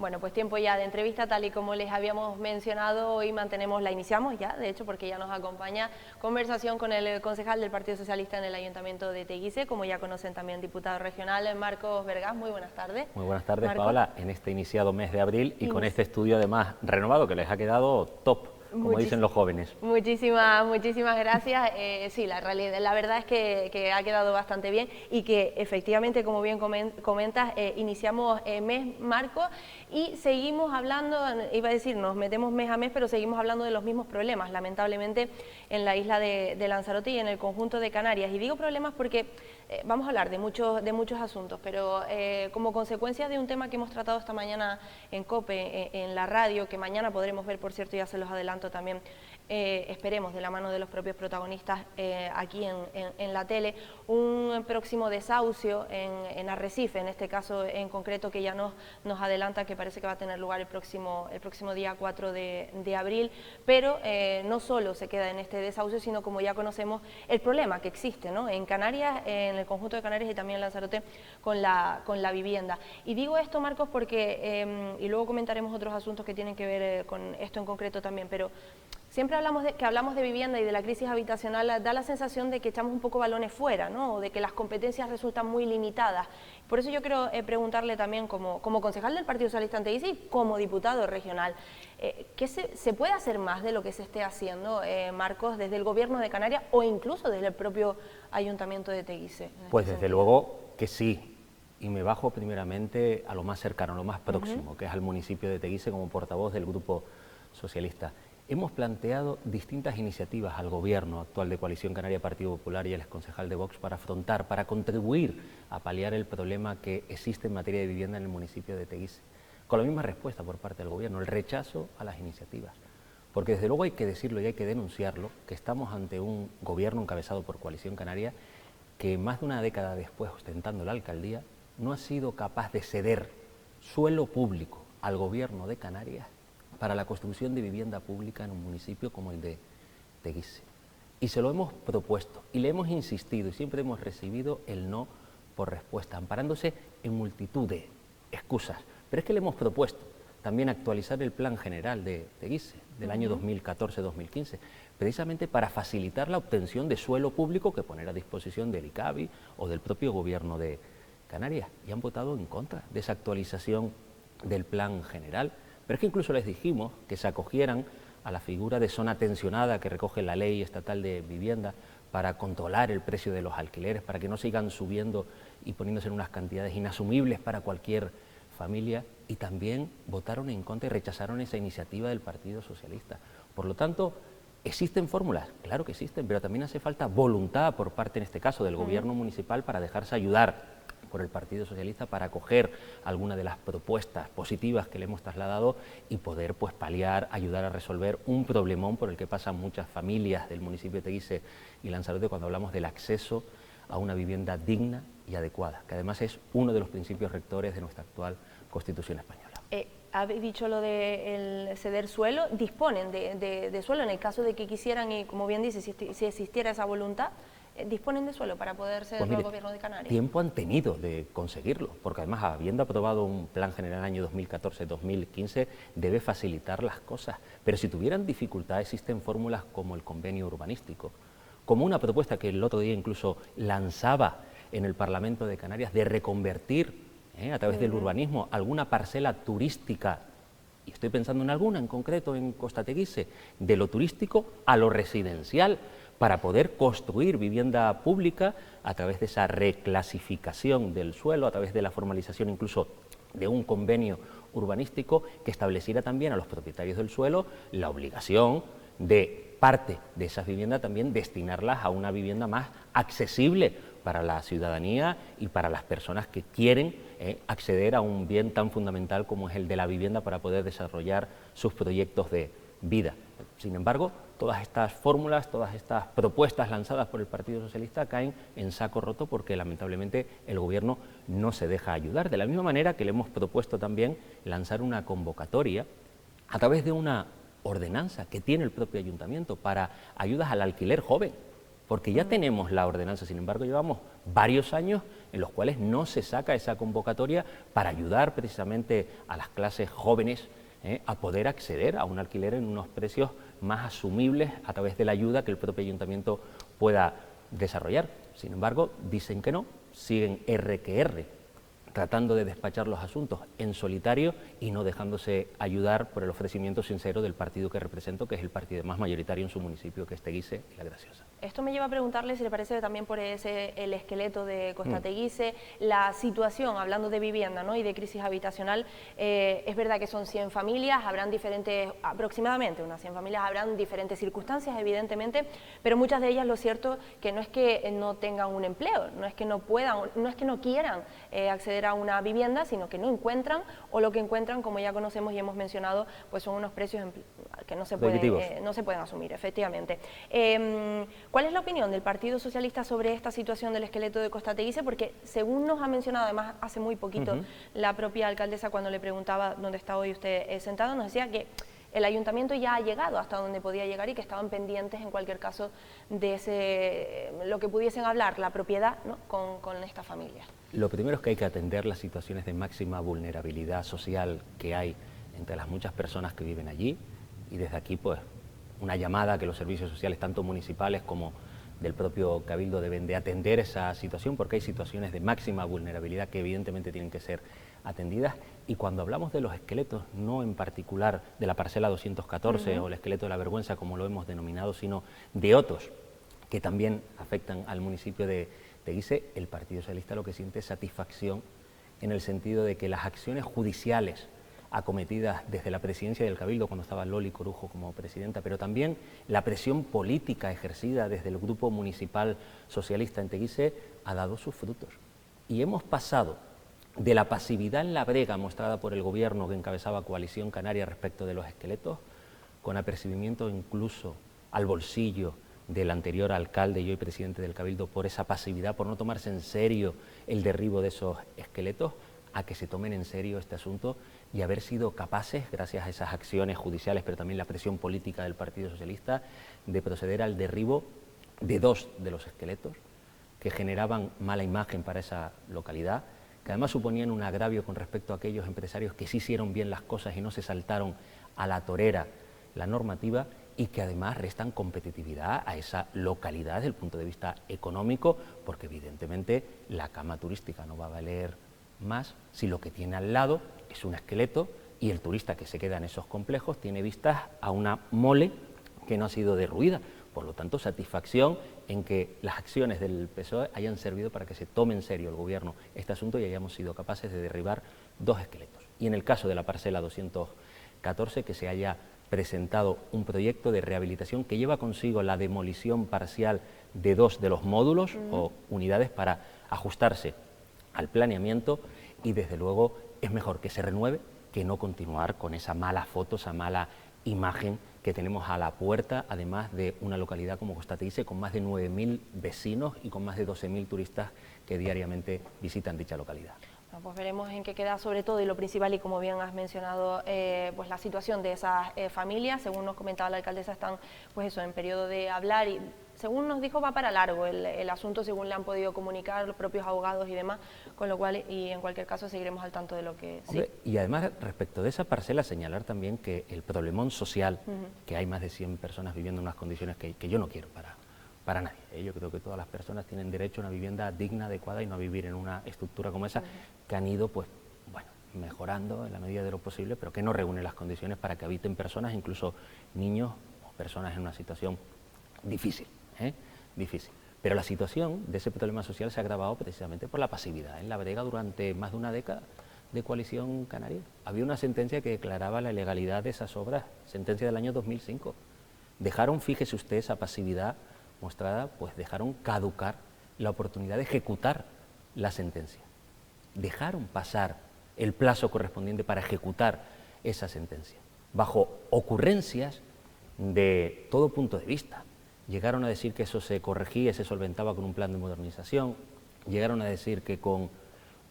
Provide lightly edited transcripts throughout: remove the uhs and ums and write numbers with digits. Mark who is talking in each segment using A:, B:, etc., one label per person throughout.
A: Bueno, pues tiempo ya de entrevista, tal y como les habíamos mencionado, hoy la iniciamos ya, de hecho, porque ya nos acompaña conversación con el concejal del Partido Socialista en el Ayuntamiento de Teguise, como ya conocen también, diputado regional, Marcos Vergás. Muy buenas tardes.
B: Muy buenas tardes,
A: Marcos.
B: Paola, en este iniciado mes de abril y con este estudio además renovado que les ha quedado top, como dicen los jóvenes.
A: Muchísimas gracias. Sí, la verdad es que ha quedado bastante bien y que efectivamente, como bien comentas, iniciamos mes, Marco, y seguimos hablando, iba a decir, nos metemos mes a mes, pero seguimos hablando de los mismos problemas, lamentablemente, en la isla de Lanzarote y en el conjunto de Canarias. Y digo problemas porque vamos a hablar de muchos asuntos, pero como consecuencia de un tema que hemos tratado esta mañana en COPE, en la radio, que mañana podremos ver, por cierto, ya se los adelanto también, esperemos de la mano de los propios protagonistas aquí en la tele, un próximo desahucio en Arrecife, en este caso en concreto, que ya nos adelanta que parece que va a tener lugar el próximo día 4 de abril, pero no solo se queda en este desahucio, sino, como ya conocemos, el problema que existe, ¿no?, en Canarias, en el conjunto de Canarias y también en Lanzarote con la vivienda. Y digo esto, Marcos, porque, y luego comentaremos otros asuntos que tienen que ver con esto en concreto también, pero siempre hablamos de vivienda y de la crisis habitacional, da la sensación de que echamos un poco balones fuera, ¿no?, o de que las competencias resultan muy limitadas. Por eso yo quiero preguntarle también, como concejal del Partido Socialista en Teguise y como diputado regional, ¿qué se puede hacer más de lo que se esté haciendo, Marcos, desde el Gobierno de Canarias o incluso desde el propio Ayuntamiento de Teguise?
B: Pues desde luego que sí, y me bajo primeramente a lo más cercano, a lo más próximo, que es al municipio de Teguise como portavoz del Grupo Socialista. Hemos planteado distintas iniciativas al Gobierno actual de Coalición Canaria Partido Popular y al exconcejal de Vox para afrontar, para contribuir a paliar el problema que existe en materia de vivienda en el municipio de Teguise. Con la misma respuesta por parte del Gobierno, el rechazo a las iniciativas. Porque desde luego hay que decirlo y hay que denunciarlo, que estamos ante un Gobierno encabezado por Coalición Canaria que más de una década después, ostentando la alcaldía, no ha sido capaz de ceder suelo público al Gobierno de Canarias para la construcción de vivienda pública en un municipio como el de Teguise. Y se lo hemos propuesto y le hemos insistido y siempre hemos recibido el no por respuesta, amparándose en multitud de excusas. Pero es que le hemos propuesto también actualizar el Plan General de Teguise del año 2014-2015, precisamente para facilitar la obtención de suelo público que poner a disposición del ICABI o del propio Gobierno de Canarias. Y han votado en contra de esa actualización del Plan General. Pero es que incluso les dijimos que se acogieran a la figura de zona tensionada que recoge la Ley Estatal de Vivienda para controlar el precio de los alquileres, para que no sigan subiendo y poniéndose en unas cantidades inasumibles para cualquier familia, y también votaron en contra y rechazaron esa iniciativa del Partido Socialista. Por lo tanto, ¿existen fórmulas? Claro que existen, pero también hace falta voluntad por parte, en este caso, del Gobierno municipal para dejarse ayudar por el Partido Socialista para acoger alguna de las propuestas positivas que le hemos trasladado y poder pues paliar, ayudar a resolver un problemón por el que pasan muchas familias del municipio de Teguise y Lanzarote cuando hablamos del acceso a una vivienda digna y adecuada, que además es uno de los principios rectores de nuestra actual Constitución española.
A: Habéis dicho lo de ceder suelo, disponen de suelo en el caso de que quisieran, y como bien dice, si existiera esa voluntad, disponen de suelo para poder cederlo al Gobierno de Canarias.
B: Tiempo han tenido de conseguirlo, porque además, habiendo aprobado un plan general en el año 2014-2015, debe facilitar las cosas. Pero si tuvieran dificultad, existen fórmulas como el convenio urbanístico, como una propuesta que el otro día incluso lanzaba en el Parlamento de Canarias de reconvertir a través del urbanismo alguna parcela turística, y estoy pensando en alguna en concreto en Costa Teguise, de lo turístico a lo residencial, para poder construir vivienda pública a través de esa reclasificación del suelo, a través de la formalización incluso de un convenio urbanístico que estableciera también a los propietarios del suelo la obligación de parte de esas viviendas también destinarlas a una vivienda más accesible para la ciudadanía y para las personas que quieren acceder a un bien tan fundamental como es el de la vivienda para poder desarrollar sus proyectos de vida. Sin embargo, todas estas fórmulas, todas estas propuestas lanzadas por el Partido Socialista caen en saco roto porque lamentablemente el Gobierno no se deja ayudar. De la misma manera que le hemos propuesto también lanzar una convocatoria a través de una ordenanza que tiene el propio Ayuntamiento para ayudas al alquiler joven, porque ya tenemos la ordenanza. Sin embargo, llevamos varios años en los cuales no se saca esa convocatoria para ayudar precisamente a las clases jóvenes a poder acceder a un alquiler en unos precios más asumibles a través de la ayuda que el propio ayuntamiento pueda desarrollar. Sin embargo, dicen que no, siguen R que R, tratando de despachar los asuntos en solitario y no dejándose ayudar por el ofrecimiento sincero del partido que represento, que es el partido más mayoritario en su municipio, que es Teguise y La Graciosa.
A: Esto me lleva a preguntarle si le parece también por el esqueleto de Costa Teguise, la situación, hablando de vivienda, ¿no?, y de crisis habitacional, es verdad que son 100 familias, habrán diferentes, aproximadamente unas 100 familias, habrán diferentes circunstancias, evidentemente, pero muchas de ellas, lo cierto, que no es que no tengan un empleo, no es que no puedan, no es que no quieran acceder a una vivienda, sino que no encuentran, o lo que encuentran, como ya conocemos y hemos mencionado, pues son unos precios que no se pueden asumir, efectivamente. ¿Cuál es la opinión del Partido Socialista sobre esta situación del esqueleto de Costa Teguise? Porque según nos ha mencionado, además hace muy poquito, la propia alcaldesa, cuando le preguntaba dónde está hoy usted sentado, nos decía que el ayuntamiento ya ha llegado hasta donde podía llegar y que estaban pendientes en cualquier caso de lo que pudiesen hablar, la propiedad, ¿no?, con esta familia.
B: Lo primero es que hay que atender las situaciones de máxima vulnerabilidad social que hay entre las muchas personas que viven allí, y desde aquí pues una llamada a que los servicios sociales, tanto municipales como del propio Cabildo, deben de atender esa situación, porque hay situaciones de máxima vulnerabilidad que evidentemente tienen que ser atendidas. Y cuando hablamos de los esqueletos, no en particular de la parcela 214 o el esqueleto de la vergüenza, como lo hemos denominado, sino de otros que también afectan al municipio de Teguise, el Partido Socialista lo que siente es satisfacción en el sentido de que las acciones judiciales acometidas desde la presidencia del Cabildo, cuando estaba Loli Corujo como presidenta, pero también la presión política ejercida desde el Grupo Municipal Socialista en Teguise, ha dado sus frutos. Y hemos pasado de la pasividad en la brega mostrada por el gobierno que encabezaba Coalición Canaria respecto de los esqueletos, con apercibimiento incluso al bolsillo del anterior alcalde y hoy presidente del Cabildo por esa pasividad, por no tomarse en serio el derribo de esos esqueletos, a que se tomen en serio este asunto y haber sido capaces, gracias a esas acciones judiciales, pero también la presión política del Partido Socialista, de proceder al derribo de 2 de los esqueletos que generaban mala imagen para esa localidad, que además suponían un agravio con respecto a aquellos empresarios que sí hicieron bien las cosas y no se saltaron a la torera la normativa, y que además restan competitividad a esa localidad desde el punto de vista económico, porque evidentemente la cama turística no va a valer más si lo que tiene al lado es un esqueleto y el turista que se queda en esos complejos tiene vistas a una mole que no ha sido derruida. Por lo tanto, satisfacción en que las acciones del PSOE hayan servido para que se tome en serio el gobierno este asunto y hayamos sido capaces de derribar 2 esqueletos. Y en el caso de la parcela 214, que se haya presentado un proyecto de rehabilitación que lleva consigo la demolición parcial de 2 de los módulos o unidades para ajustarse al planeamiento, y desde luego es mejor que se renueve que no continuar con esa mala foto, esa mala imagen que tenemos a la puerta, además de una localidad como Costa Teguise con más de 9.000 vecinos y con más de 12.000 turistas que diariamente visitan dicha localidad.
A: Bueno, pues veremos en qué queda, sobre todo, y lo principal, y como bien has mencionado, pues la situación de esas familias. Según nos comentaba la alcaldesa, están pues eso, en periodo de hablar, y según nos dijo va para largo el asunto, según le han podido comunicar los propios abogados y demás, con lo cual, y en cualquier caso, seguiremos al tanto de lo que...
B: Hombre, sí. Y además, respecto de esa parcela, señalar también que el problemón social, que hay más de 100 personas viviendo en unas condiciones que yo no quiero para nadie. Yo creo que todas las personas tienen derecho a una vivienda digna, adecuada, y no a vivir en una estructura como esa, que han ido pues, bueno, mejorando en la medida de lo posible, pero que no reúne las condiciones para que habiten personas, incluso niños o personas en una situación difícil. Difícil. Pero la situación de ese problema social se ha agravado precisamente por la pasividad en la brega durante más de una década de Coalición Canaria. Había una sentencia que declaraba la ilegalidad de esas obras, sentencia del año 2005. Dejaron, fíjese usted, esa pasividad mostrada, pues dejaron caducar la oportunidad de ejecutar la sentencia. Dejaron pasar el plazo correspondiente para ejecutar esa sentencia, bajo ocurrencias de todo punto de vista. Llegaron a decir que eso se corregía, se solventaba con un plan de modernización, llegaron a decir que con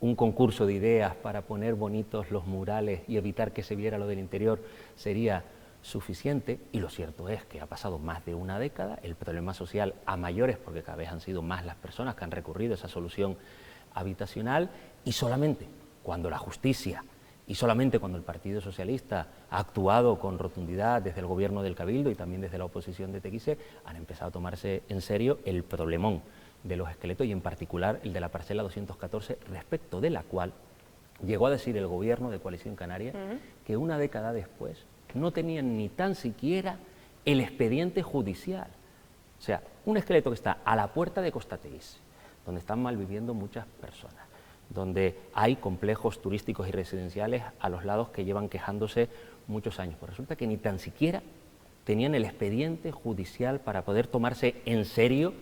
B: un concurso de ideas para poner bonitos los murales y evitar que se viera lo del interior sería suficiente, y lo cierto es que ha pasado más de una década, el problema social a mayores, porque cada vez han sido más las personas que han recurrido a esa solución habitacional, y solamente cuando la justicia y solamente cuando el Partido Socialista ha actuado con rotundidad desde el gobierno del Cabildo y también desde la oposición de Teguise, han empezado a tomarse en serio el problemón de los esqueletos y en particular el de la parcela 214, respecto de la cual llegó a decir el gobierno de Coalición Canaria que una década después no tenían ni tan siquiera el expediente judicial. O sea, un esqueleto que está a la puerta de Costa Teguise, donde están malviviendo muchas personas, donde hay complejos turísticos y residenciales a los lados que llevan quejándose muchos años. Pues resulta que ni tan siquiera tenían el expediente judicial para poder tomarse en serio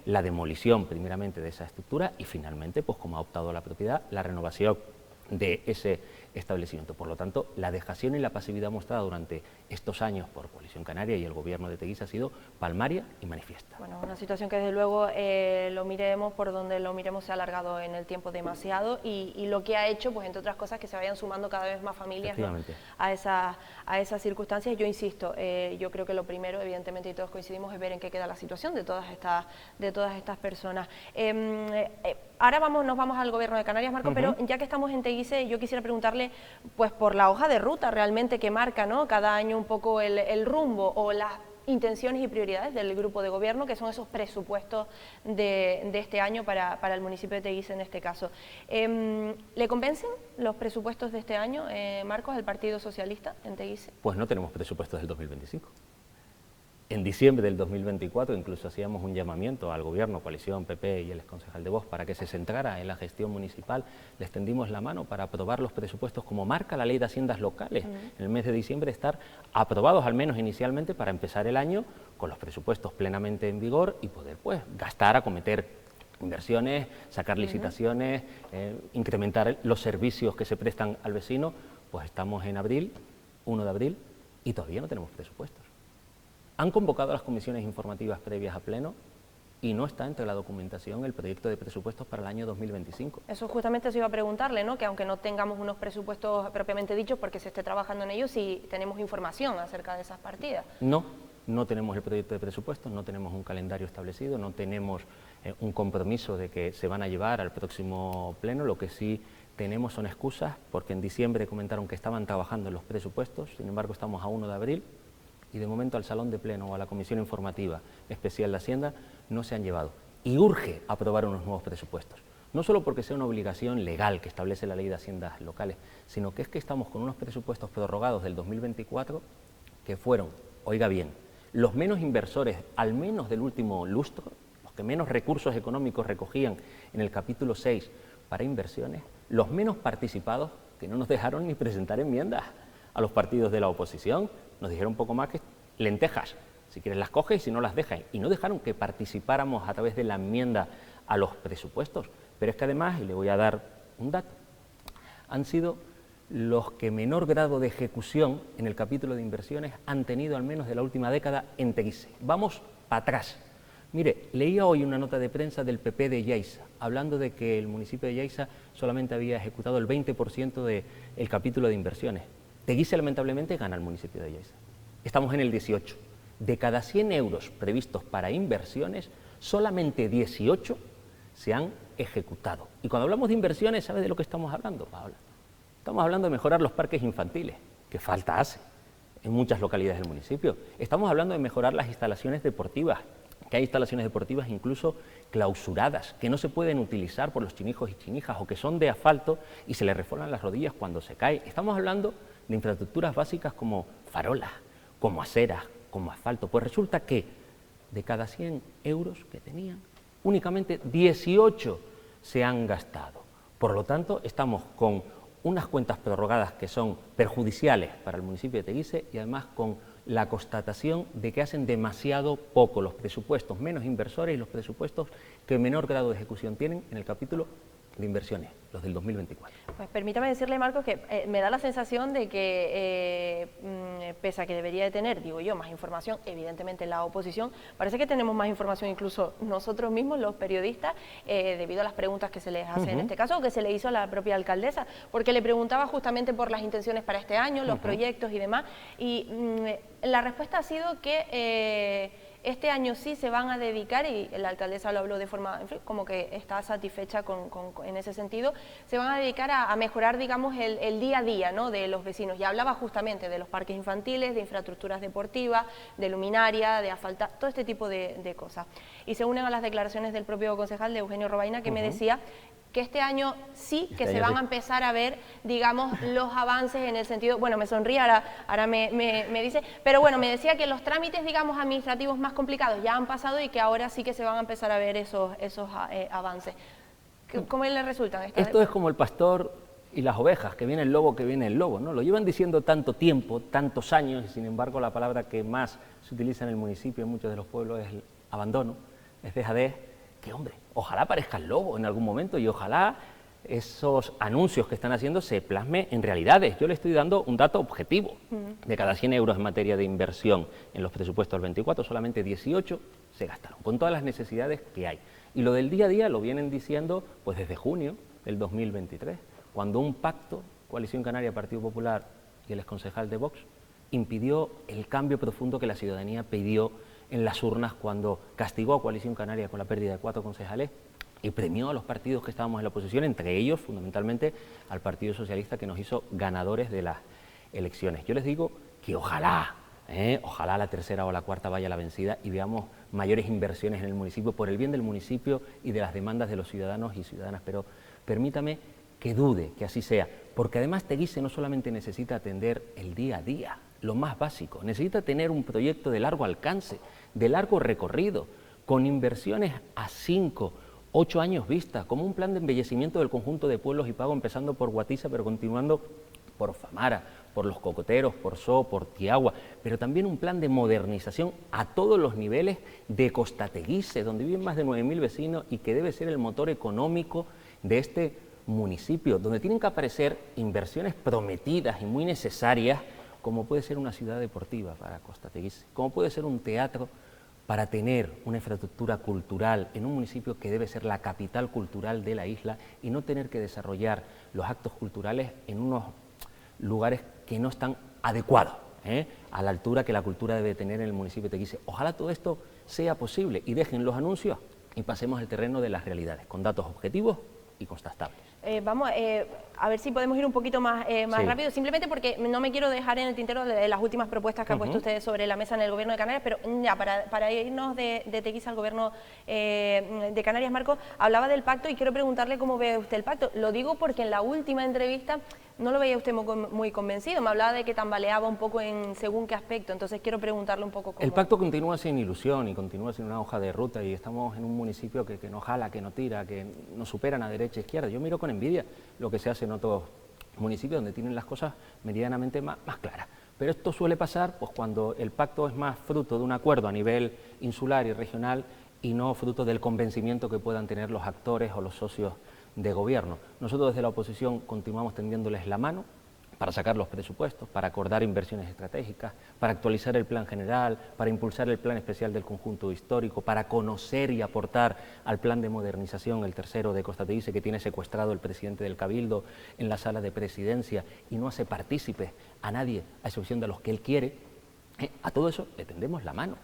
B: la demolición primeramente de esa estructura y finalmente, pues como ha optado la propiedad, la renovación de ese establecimiento. Por lo tanto, la dejación y la pasividad mostrada durante estos años por Coalición Canaria y el gobierno de Teguise ha sido palmaria y manifiesta.
A: Bueno, una situación que desde luego lo miremos por donde lo miremos se ha alargado en el tiempo demasiado y lo que ha hecho, pues entre otras cosas, que se vayan sumando cada vez más familias, ¿no?, a esas circunstancias. Yo insisto, yo creo que lo primero, evidentemente, y todos coincidimos, es ver en qué queda la situación de todas estas personas. Ahora nos vamos al gobierno de Canarias, Marco, pero ya que estamos en Teguise, yo quisiera preguntarle pues por la hoja de ruta realmente que marca, ¿no?, cada año un poco el rumbo o las intenciones y prioridades del grupo de gobierno, que son esos presupuestos de este año para el municipio de Teguise en este caso. ¿Le convencen los presupuestos de este año, Marcos, al Partido Socialista en Teguise?
B: Pues no tenemos presupuestos del 2025. En diciembre del 2024 incluso hacíamos un llamamiento al gobierno, coalición, PP y el exconcejal de Vox para que se centrara en la gestión municipal. Les tendimos la mano para aprobar los presupuestos como marca la Ley de Haciendas Locales. En el mes de diciembre estar aprobados al menos inicialmente para empezar el año con los presupuestos plenamente en vigor y poder pues gastar, acometer inversiones, sacar licitaciones, incrementar los servicios que se prestan al vecino. Pues estamos en abril, 1 de abril, y todavía no tenemos presupuestos. Han convocado a las comisiones informativas previas a pleno y no está entre la documentación el proyecto de presupuestos para el año 2025.
A: Eso justamente se iba a preguntarle, ¿no?, que aunque no tengamos unos presupuestos propiamente dichos porque se esté trabajando en ellos, si tenemos información acerca de esas partidas.
B: No tenemos el proyecto de presupuestos, no tenemos un calendario establecido, no tenemos un compromiso de que se van a llevar al próximo pleno. Lo que sí tenemos son excusas, porque en diciembre comentaron que estaban trabajando en los presupuestos, sin embargo estamos a 1 de abril, y de momento al Salón de Pleno o a la Comisión Informativa Especial de Hacienda no se han llevado. Y urge aprobar unos nuevos presupuestos, no solo porque sea una obligación legal que establece la Ley de Haciendas Locales, sino que es que estamos con unos presupuestos prorrogados del 2024 que fueron, oiga bien, los menos inversores, al menos del último lustro, los que menos recursos económicos recogían en el capítulo 6 para inversiones, los menos participados, que no nos dejaron ni presentar enmiendas a los partidos de la oposición. Nos dijeron un poco más que lentejas, si quieres las coges y si no las dejas, y no dejaron que participáramos a través de la enmienda a los presupuestos. Pero es que además, y le voy a dar un dato, han sido los que menor grado de ejecución en el capítulo de inversiones han tenido al menos de la última década en Teguise. Vamos para atrás. Mire, leía hoy una nota de prensa del PP de Lleida, hablando de que el municipio de Lleida solamente había ejecutado el 20% del capítulo de inversiones. Teguise lamentablemente gana el municipio de Lleida. Estamos en el 18. De cada 100 euros previstos para inversiones, solamente 18 se han ejecutado. Y cuando hablamos de inversiones, ¿sabe de lo que estamos hablando, Paola? Estamos hablando de mejorar los parques infantiles, que falta hace en muchas localidades del municipio. Estamos hablando de mejorar las instalaciones deportivas, que hay instalaciones deportivas incluso clausuradas, que no se pueden utilizar por los chinijos y chinijas, o que son de asfalto y se les reforman las rodillas cuando se cae. Estamos hablando de infraestructuras básicas como farolas, como aceras, como asfalto. Pues resulta que de cada 100 euros que tenían, únicamente 18 se han gastado. Por lo tanto, estamos con unas cuentas prorrogadas que son perjudiciales para el municipio de Teguise y además con la constatación de que hacen demasiado poco los presupuestos, menos inversores y los presupuestos que menor grado de ejecución tienen en el capítulo de inversiones, los del 2024.
A: Pues permítame decirle, Marcos, que me da la sensación de que pese a que debería de tener, digo yo, más información, evidentemente la oposición, parece que tenemos más información incluso nosotros mismos, los periodistas, debido a las preguntas que se les hacen en este caso, o que se le hizo a la propia alcaldesa, porque le preguntaba justamente por las intenciones para este año, los proyectos y demás, y la respuesta ha sido que este año sí se van a dedicar, y la alcaldesa lo habló de forma, en fin, como que está satisfecha en ese sentido, se van a dedicar a mejorar, digamos, el día a día, ¿no?, de los vecinos. Ya hablaba justamente de los parques infantiles, de infraestructuras deportivas, de luminaria, de asfaltar, todo este tipo de cosas. Y se unen a las declaraciones del propio concejal, de Eugenio Robaina, que me decía que este año sí, que se van a empezar a ver, digamos, los avances en el sentido, bueno, me sonríe, ahora me dice, pero bueno, me decía que los trámites, digamos, administrativos más complicados ya han pasado y que ahora sí que se van a empezar a ver esos avances. ¿Cómo le resultan?
B: Esto es como el pastor y las ovejas, que viene el lobo, que viene el lobo, ¿no? Lo llevan diciendo tanto tiempo, tantos años, y sin embargo la palabra que más se utiliza en el municipio, en muchos de los pueblos, es el abandono, es dejadez. Que hombre, ojalá aparezca el lobo en algún momento y ojalá esos anuncios que están haciendo se plasmen en realidades. Yo le estoy dando un dato objetivo. De cada 100 euros en materia de inversión en los presupuestos del 24, solamente 18 se gastaron, con todas las necesidades que hay. Y lo del día a día lo vienen diciendo pues desde junio del 2023, cuando un pacto, Coalición Canaria, Partido Popular y el exconcejal de Vox, impidió el cambio profundo que la ciudadanía pidió en las urnas cuando castigó a Coalición Canaria con la pérdida de 4 concejales y premió a los partidos que estábamos en la oposición, entre ellos fundamentalmente al Partido Socialista, que nos hizo ganadores de las elecciones. Yo les digo que ojalá la tercera o la cuarta vaya a la vencida y veamos mayores inversiones en el municipio por el bien del municipio y de las demandas de los ciudadanos y ciudadanas, pero permítame que dude que así sea, porque además Teguise no solamente necesita atender el día a día, lo más básico, necesita tener un proyecto de largo alcance, de largo recorrido, con inversiones a 5, 8 años vista, como un plan de embellecimiento del conjunto de pueblos y pago, empezando por Guatiza, pero continuando por Famara, por Los Cocoteros, por So, por Tiagua, pero también un plan de modernización a todos los niveles de Costa Teguise, donde viven más de 9.000 vecinos y que debe ser el motor económico de este municipio, donde tienen que aparecer inversiones prometidas y muy necesarias, como puede ser una ciudad deportiva para Costa Teguise, como puede ser un teatro para tener una infraestructura cultural en un municipio que debe ser la capital cultural de la isla y no tener que desarrollar los actos culturales en unos lugares que no están adecuados a la altura que la cultura debe tener en el municipio de Teguise. Ojalá todo esto sea posible y dejen los anuncios y pasemos al terreno de las realidades, con datos objetivos y constatables.
A: Vamos a ver si podemos ir un poquito más rápido, simplemente porque no me quiero dejar en el tintero de las últimas propuestas que han puesto ustedes sobre la mesa en el Gobierno de Canarias, pero ya para irnos de Teguise al Gobierno de Canarias, Marcos, hablaba del pacto y quiero preguntarle cómo ve usted el pacto. Lo digo porque en la última entrevista no lo veía usted muy convencido, me hablaba de que tambaleaba un poco en según qué aspecto, entonces quiero preguntarle un poco cómo...
B: El pacto continúa sin ilusión y continúa sin una hoja de ruta y estamos en un municipio que no jala, que no tira, que nos superan a derecha e izquierda. Yo miro con envidia lo que se hace en otros municipios donde tienen las cosas medianamente más claras. Pero esto suele pasar pues, cuando el pacto es más fruto de un acuerdo a nivel insular y regional y no fruto del convencimiento que puedan tener los actores o los socios de gobierno. Nosotros desde la oposición continuamos tendiéndoles la mano para sacar los presupuestos, para acordar inversiones estratégicas, para actualizar el plan general, para impulsar el plan especial del conjunto histórico, para conocer y aportar al plan de modernización, el tercero de Costa Teguise, que tiene secuestrado el presidente del Cabildo en la sala de presidencia y no hace partícipes a nadie, a excepción de los que él quiere. A todo eso le tendemos la mano,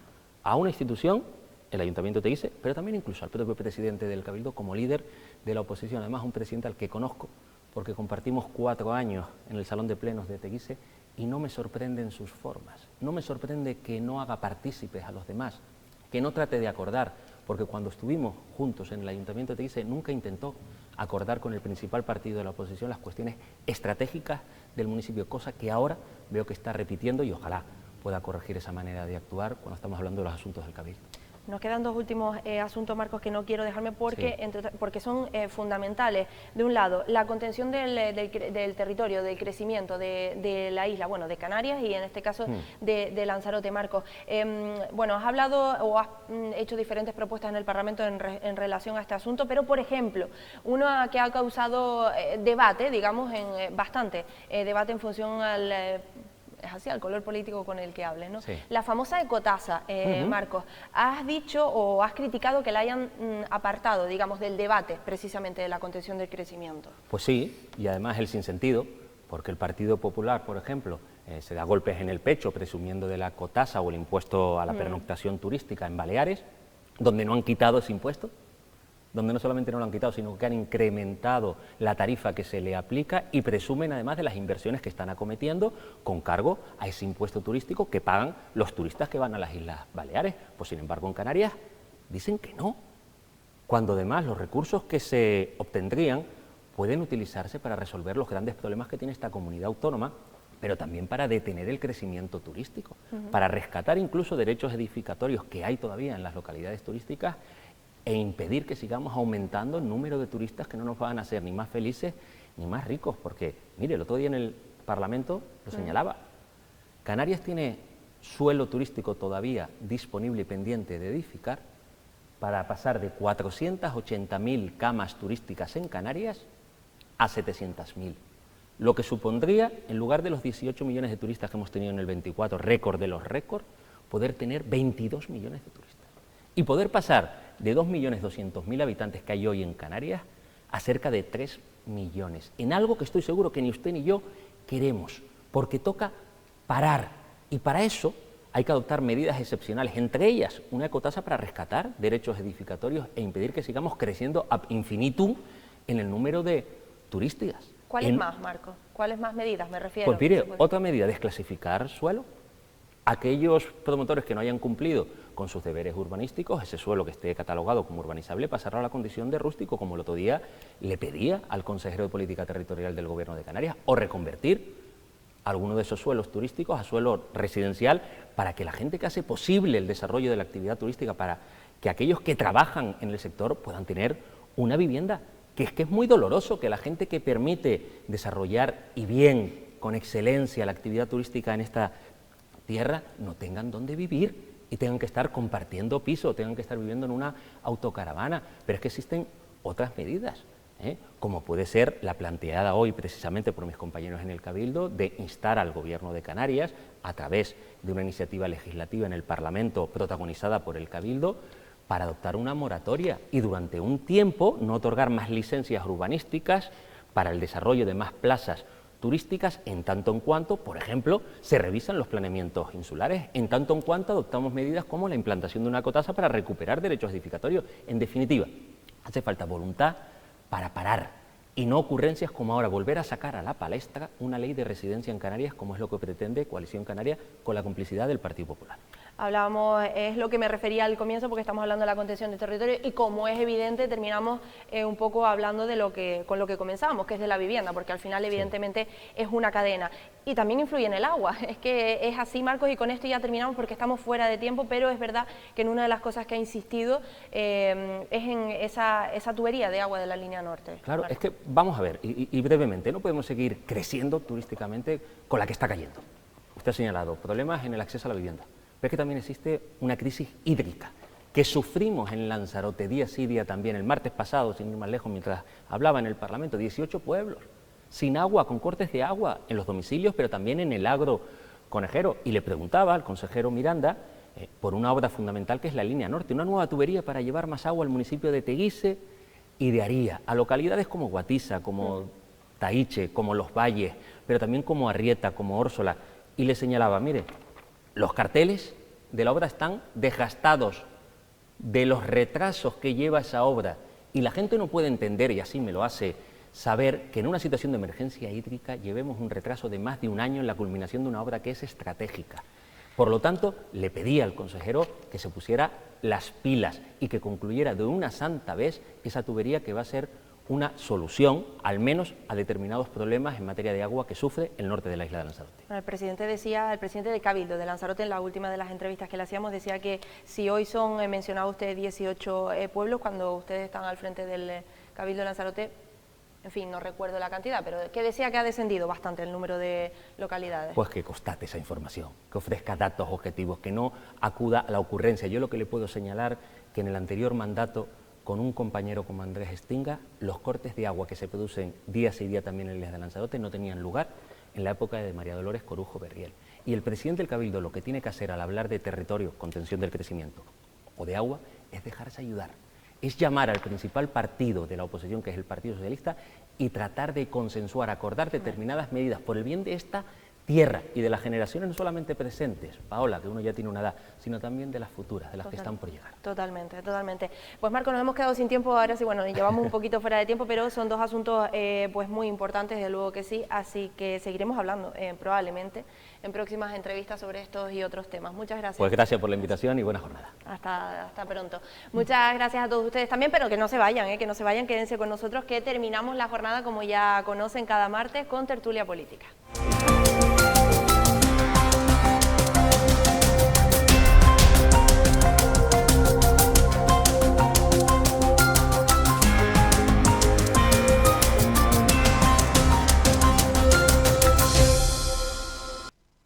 B: a una institución, el Ayuntamiento de Teguise, pero también incluso al propio presidente del Cabildo como líder de la oposición, además un presidente al que conozco, porque compartimos 4 años en el Salón de Plenos de Teguise y no me sorprenden sus formas, no me sorprende que no haga partícipes a los demás, que no trate de acordar, porque cuando estuvimos juntos en el Ayuntamiento de Teguise nunca intentó acordar con el principal partido de la oposición las cuestiones estratégicas del municipio, cosa que ahora veo que está repitiendo y ojalá pueda corregir esa manera de actuar cuando estamos hablando de los asuntos del Cabildo.
A: Nos quedan 2 últimos asuntos, Marcos, que no quiero dejarme porque, porque son fundamentales. De un lado, la contención del territorio, del crecimiento de la isla, bueno, de Canarias y en este caso de Lanzarote, Marcos. Bueno, has hablado o has hecho diferentes propuestas en el Parlamento en relación a este asunto, pero, por ejemplo, una que ha causado debate, digamos, bastante debate en función al... es así, al color político con el que hables, ¿no?
B: Sí.
A: La famosa ecotasa, Marcos, has dicho o has criticado que la hayan apartado, digamos, del debate precisamente de la contención del crecimiento.
B: Pues sí, y además el sinsentido, porque el Partido Popular, por ejemplo, se da golpes en el pecho presumiendo de la ecotasa o el impuesto a la pernoctación turística en Baleares, donde no han quitado ese impuesto, donde no solamente no lo han quitado, sino que han incrementado la tarifa que se le aplica y presumen además de las inversiones que están acometiendo con cargo a ese impuesto turístico que pagan los turistas que van a las Islas Baleares. Pues sin embargo en Canarias dicen que no, cuando además los recursos que se obtendrían pueden utilizarse para resolver los grandes problemas que tiene esta comunidad autónoma, pero también para detener el crecimiento turístico, para rescatar incluso derechos edificatorios que hay todavía en las localidades turísticas e impedir que sigamos aumentando el número de turistas que no nos van a hacer ni más felices ni más ricos, porque, mire, el otro día en el Parlamento lo señalaba, Canarias tiene suelo turístico todavía disponible y pendiente de edificar para pasar de 480.000 camas turísticas en Canarias a 700.000, lo que supondría, en lugar de los 18 millones de turistas que hemos tenido en el 24, récord de los récords, poder tener 22 millones de turistas y poder pasar de 2.200.000 habitantes que hay hoy en Canarias a cerca de 3 millones, en algo que estoy seguro que ni usted ni yo queremos, porque toca parar, y para eso hay que adoptar medidas excepcionales, entre ellas una ecotasa para rescatar derechos edificatorios e impedir que sigamos creciendo ad infinitum en el número de turistas.
A: ¿Cuáles más, Marcos? ¿Cuáles más medidas me refiero?
B: Pues mire, otra medida, desclasificar suelo. Aquellos promotores que no hayan cumplido con sus deberes urbanísticos, ese suelo que esté catalogado como urbanizable, pasará a la condición de rústico, como el otro día le pedía al consejero de Política Territorial del Gobierno de Canarias, o reconvertir alguno de esos suelos turísticos a suelo residencial para que la gente que hace posible el desarrollo de la actividad turística, para que aquellos que trabajan en el sector puedan tener una vivienda, que es muy doloroso que la gente que permite desarrollar y bien, con excelencia, la actividad turística en esta tierra, no tengan dónde vivir y tengan que estar compartiendo piso, tengan que estar viviendo en una autocaravana. Pero es que existen otras medidas, como puede ser la planteada hoy precisamente por mis compañeros en el Cabildo, de instar al Gobierno de Canarias, a través de una iniciativa legislativa en el Parlamento protagonizada por el Cabildo, para adoptar una moratoria y durante un tiempo no otorgar más licencias urbanísticas para el desarrollo de más plazas turísticas, en tanto en cuanto, por ejemplo, se revisan los planeamientos insulares, en tanto en cuanto adoptamos medidas como la implantación de una ecotasa para recuperar derechos edificatorios. En definitiva, hace falta voluntad para parar y no ocurrencias como ahora volver a sacar a la palestra una ley de residencia en Canarias, como es lo que pretende Coalición Canaria con la complicidad del Partido Popular.
A: Hablábamos, es lo que me refería al comienzo, porque estamos hablando de la contención del territorio y como es evidente terminamos un poco hablando de con lo que comenzamos, que es de la vivienda, porque al final evidentemente es una cadena. Y también influye en el agua, es que es así, Marcos, y con esto ya terminamos porque estamos fuera de tiempo, pero es verdad que en una de las cosas que ha insistido es en esa tubería de agua de la línea norte.
B: Claro,
A: Marcos.
B: es que vamos a ver, y brevemente, no podemos seguir creciendo turísticamente con la que está cayendo. Usted ha señalado problemas en el acceso a la vivienda. Pero es que también existe una crisis hídrica que sufrimos en Lanzarote día sí día también. El martes pasado, sin ir más lejos, mientras hablaba en el Parlamento, 18 pueblos sin agua, con cortes de agua en los domicilios, pero también en el agro conejero. Y le preguntaba al consejero Miranda por una obra fundamental que es la línea norte, una nueva tubería para llevar más agua al municipio de Teguise y de Aría, a localidades como Guatiza, como Taíche, como Los Valles, pero también como Arrieta, como Órsola. Y le señalaba, mire, los carteles de la obra están desgastados de los retrasos que lleva esa obra y la gente no puede entender, y así me lo hace saber, que en una situación de emergencia hídrica llevemos un retraso de más de un año en la culminación de una obra que es estratégica. Por lo tanto, le pedí al consejero que se pusiera las pilas y que concluyera de una santa vez esa tubería que va a ser una solución, al menos a determinados problemas en materia de agua que sufre el norte de la isla de Lanzarote.
A: El presidente de Cabildo de Lanzarote, en la última de las entrevistas que le hacíamos, decía que si hoy son, mencionaba usted, 18 pueblos, cuando ustedes están al frente del Cabildo de Lanzarote, en fin, no recuerdo la cantidad, pero que decía que ha descendido bastante el número de localidades.
B: Pues que constate esa información, que ofrezca datos objetivos, que no acuda a la ocurrencia. Yo lo que le puedo señalar que en el anterior mandato, con un compañero como Andrés Estinga, los cortes de agua que se producen día sí día también en la isla de Lanzarote no tenían lugar en la época de María Dolores Corujo Berriel. Y el presidente del Cabildo lo que tiene que hacer al hablar de territorio, contención del crecimiento o de agua, es dejarse ayudar. Es llamar al principal partido de la oposición, que es el Partido Socialista, y tratar de consensuar, acordar determinadas medidas por el bien de esta tierra y de las generaciones no solamente presentes, Paola, que uno ya tiene una edad, sino también de las futuras, de las que están por llegar.
A: Totalmente, totalmente. Pues Marco, nos hemos quedado sin tiempo, ahora sí, bueno, llevamos un poquito fuera de tiempo, pero son dos asuntos pues muy importantes, desde luego que sí, así que seguiremos hablando probablemente en próximas entrevistas sobre estos y otros temas. Muchas gracias.
B: Pues gracias por la invitación y buena jornada.
A: Hasta pronto. Muchas gracias a todos ustedes también, pero que no se vayan, quédense con nosotros, que terminamos la jornada, como ya conocen, cada martes con Tertulia Política.